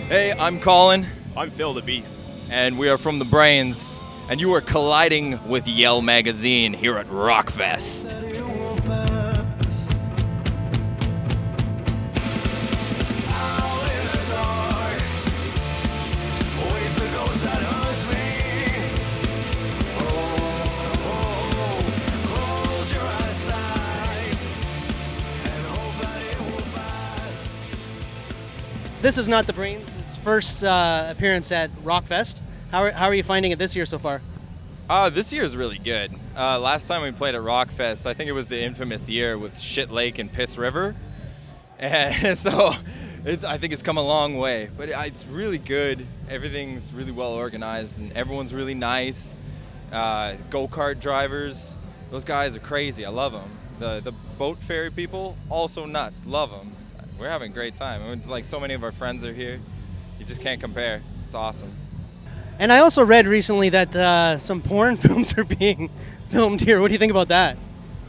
Hey, I'm Colin, I'm Phil the Beast. and we are from the Brains, and you are colliding with Yell Magazine here at Rockfest. This is not the Brains' first appearance at Rockfest. How are you finding it this year so far? This year is really good. Last time we played at Rockfest, I think it was the infamous year with Shit Lake and Piss River. And so I think it's come a long way. But it's really good. Everything's really well organized and everyone's really nice. Go-kart drivers, those guys are crazy. I love them. The boat ferry people, also nuts. Love them. We're having a great time. It's like so many of our friends are here. You just can't compare. It's awesome. And I also read recently that some porn films are being filmed here. What do you think about that?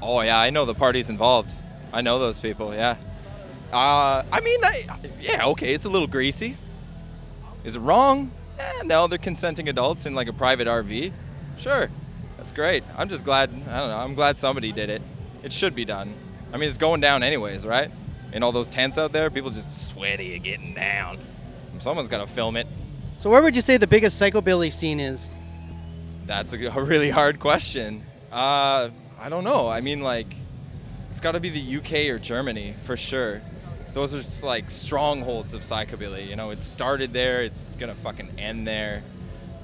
Oh yeah, I know the parties involved. I know those people. Yeah. Yeah. Okay, it's a little greasy. Is it wrong? No, they're consenting adults in like a private RV. Sure, that's great. I'm just glad. I don't know. I'm glad somebody did it. It should be done. I mean, it's going down anyways, right? In all those tents out there, people just sweaty and getting down. Someone's got to film it. So where would you say the biggest psychobilly scene is? That's a really hard question. I don't know. I mean, like, it's got to be the UK or Germany for sure. Those are just, like strongholds of psychobilly. You know, it started there. It's gonna fucking end there.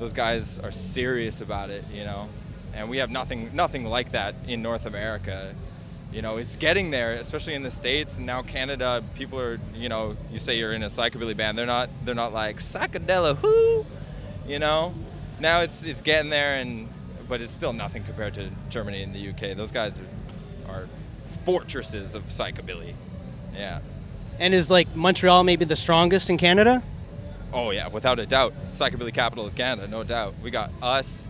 Those guys are serious about it. You know, and we have nothing like that in North America. You know, it's getting there, especially in the States, and now Canada. People are, you know, you say you're in a psychobilly band, they're not like psychedelic, whoo, you know. Now it's getting there, but it's still nothing compared to Germany and the UK. Those guys are fortresses of psychobilly. Yeah. And is like Montreal maybe the strongest in Canada? Oh yeah, without a doubt, psychobilly capital of Canada, no doubt. We got us.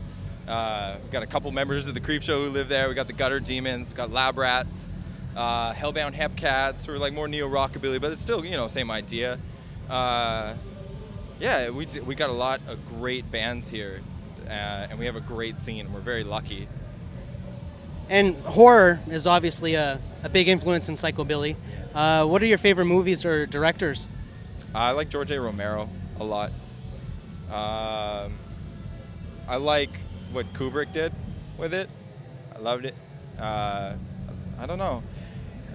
We got a couple members of the Creep Show who live there. We got the Gutter Demons, we got Lab Rats, Hellbound Hepcats, who are like more neo-rockabilly, but it's still, you know, same idea. Yeah, we got a lot of great bands here, and we have a great scene. We're very lucky. And horror is obviously a big influence in psychobilly. What are your favorite movies or directors? I like George A. Romero a lot. I like what Kubrick did with it. I loved it. I don't know.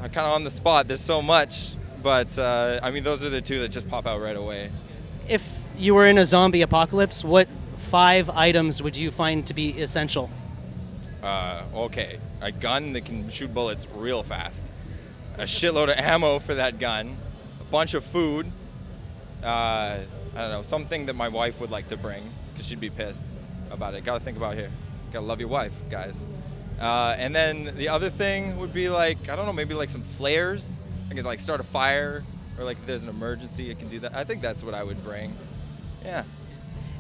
I'm kind of on the spot. There's so much, but I mean, those are the two that just pop out right away. If you were in a zombie apocalypse, what 5 items would you find to be essential? Okay, a gun that can shoot bullets real fast, a shitload of ammo for that gun, a bunch of food. I don't know, something that my wife would like to bring because she'd be pissed about it. Gotta think about here. Gotta love your wife, guys. And then the other thing would be like, I don't know, maybe like some flares. I could like start a fire, or like if there's an emergency, I can do that. I think that's what I would bring. Yeah.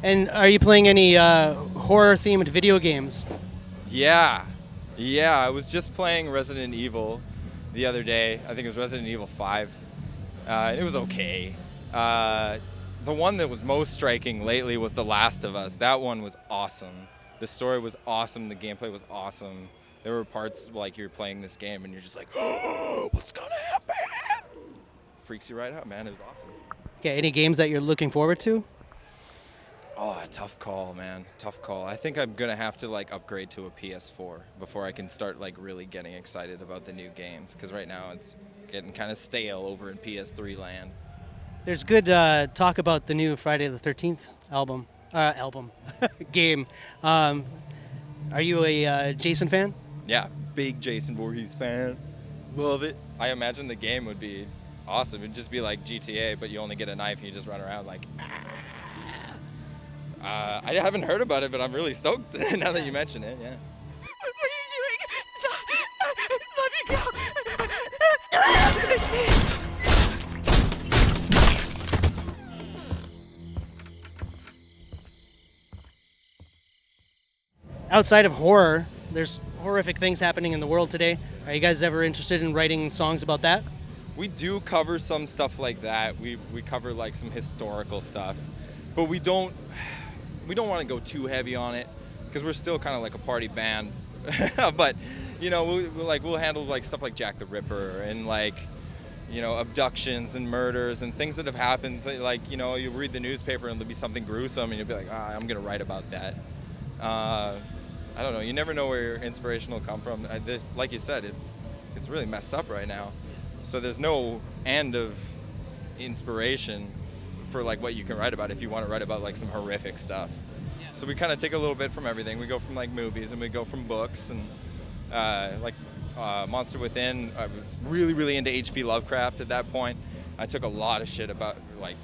And are you playing any horror-themed video games? Yeah. I was just playing Resident Evil the other day. I think it was Resident Evil 5. It was okay. The one that was most striking lately was The Last of Us. That one was awesome. The story was awesome. The gameplay was awesome. There were parts like you're playing this game and you're just like, oh, what's gonna happen? Freaks you right out, man. It was awesome. Okay, any games that you're looking forward to? Oh, tough call, man. Tough call. I think I'm gonna have to like upgrade to a PS4 before I can start like really getting excited about the new games. Because right now it's getting kind of stale over in PS3 land. There's good talk about the new Friday the 13th game. Are you a Jason fan? Yeah, big Jason Voorhees fan. Love it. I imagine the game would be awesome. It'd just be like GTA, but you only get a knife and you just run around like. I haven't heard about it, but I'm really stoked now that you mention it. Yeah. What are you doing? Stop! Let me go! Outside of horror, there's horrific things happening in the world today. Are you guys ever interested in writing songs about that? We do cover some stuff like that. We cover like some historical stuff, but we don't want to go too heavy on it because we're still kind of like a party band. But we'll handle like stuff like Jack the Ripper and like abductions and murders and things that have happened. Like you read the newspaper and there'll be something gruesome and you'll be like, I'm gonna write about that. I don't know. You never know where your inspiration will come from. Like you said, it's really messed up right now. So there's no end of inspiration for like what you can write about if you want to write about like some horrific stuff. Yeah. So we kind of take a little bit from everything. We go from like movies and we go from books and Monster Within. I was really into H.P. Lovecraft at that point. I took a lot of shit about like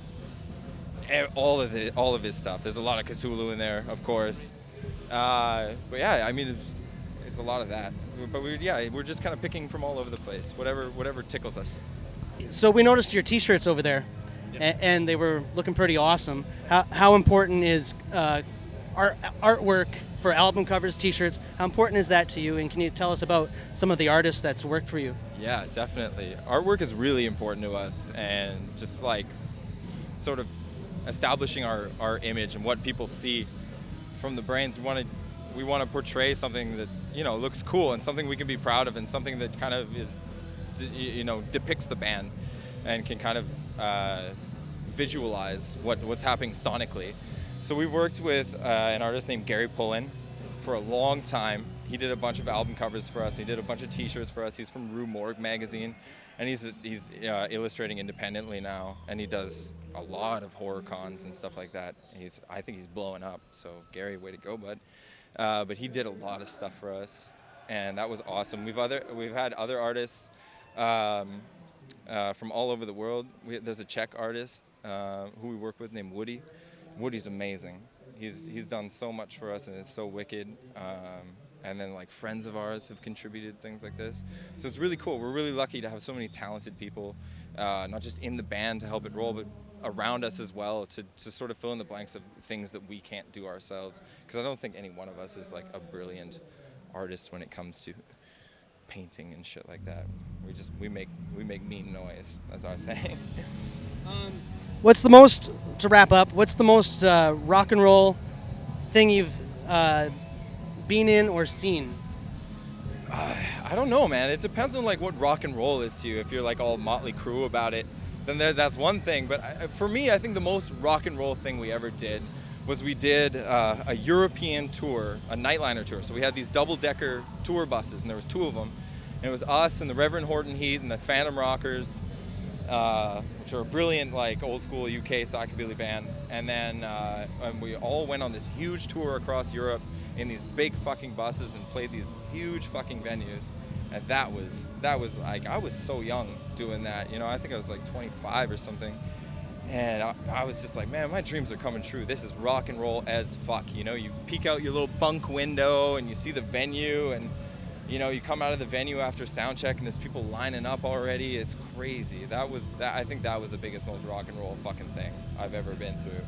all of his stuff. There's a lot of Cthulhu in there, of course. But yeah, I mean, it's a lot of that. But we're just kind of picking from all over the place, whatever tickles us. So we noticed your T-shirts over there, Yes. and they were looking pretty awesome. How important is artwork for album covers, T-shirts? How important is that to you? And can you tell us about some of the artists that's worked for you? Yeah, definitely. Artwork is really important to us, and just like sort of establishing our image and what people see from the brains. We want to portray something that's looks cool and something we can be proud of and something that kind of is depicts the band and can kind of visualize what's happening sonically. So we've worked with an artist named Gary Pullen for a long time. He did a bunch of album covers for us. He did a bunch of T-shirts for us. He's from Rue Morgue magazine, and he's illustrating independently now, and he does a lot of horror cons and stuff like that. I think he's blowing up. So Gary, way to go, bud. But he did a lot of stuff for us, and that was awesome. We've had other artists from all over the world. There's a Czech artist who we work with named Woody. Woody's amazing. He's done so much for us, and it's so wicked. And then like friends of ours have contributed things like this. So it's really cool. We're really lucky to have so many talented people, not just in the band to help it roll, but around us as well to sort of fill in the blanks of things that we can't do ourselves. Because I don't think any one of us is like a brilliant artist when it comes to painting and shit like that. We make mean noise. That's our thing. To wrap up, what's the most rock and roll thing you've been in or seen? I don't know, man. It depends on like what rock and roll is to you. If you're like all Motley Crue about it, then that's one thing. But for me, I think the most rock and roll thing we ever did was we did a European tour, a nightliner tour. So we had these double-decker tour buses, and there was two of them. And it was us and the Reverend Horton Heat and the Phantom Rockers, which are a brilliant like old school UK psychobilly band. And then and we all went on this huge tour across Europe in these big fucking buses and played these huge fucking venues. And that was like, I was so young doing that, I think I was like 25 or something. And I was just like, man, my dreams are coming true. This is rock and roll as fuck. You peek out your little bunk window and you see the venue, and you come out of the venue after sound check and there's people lining up already. It's crazy. I think that was the biggest, most rock and roll fucking thing I've ever been through.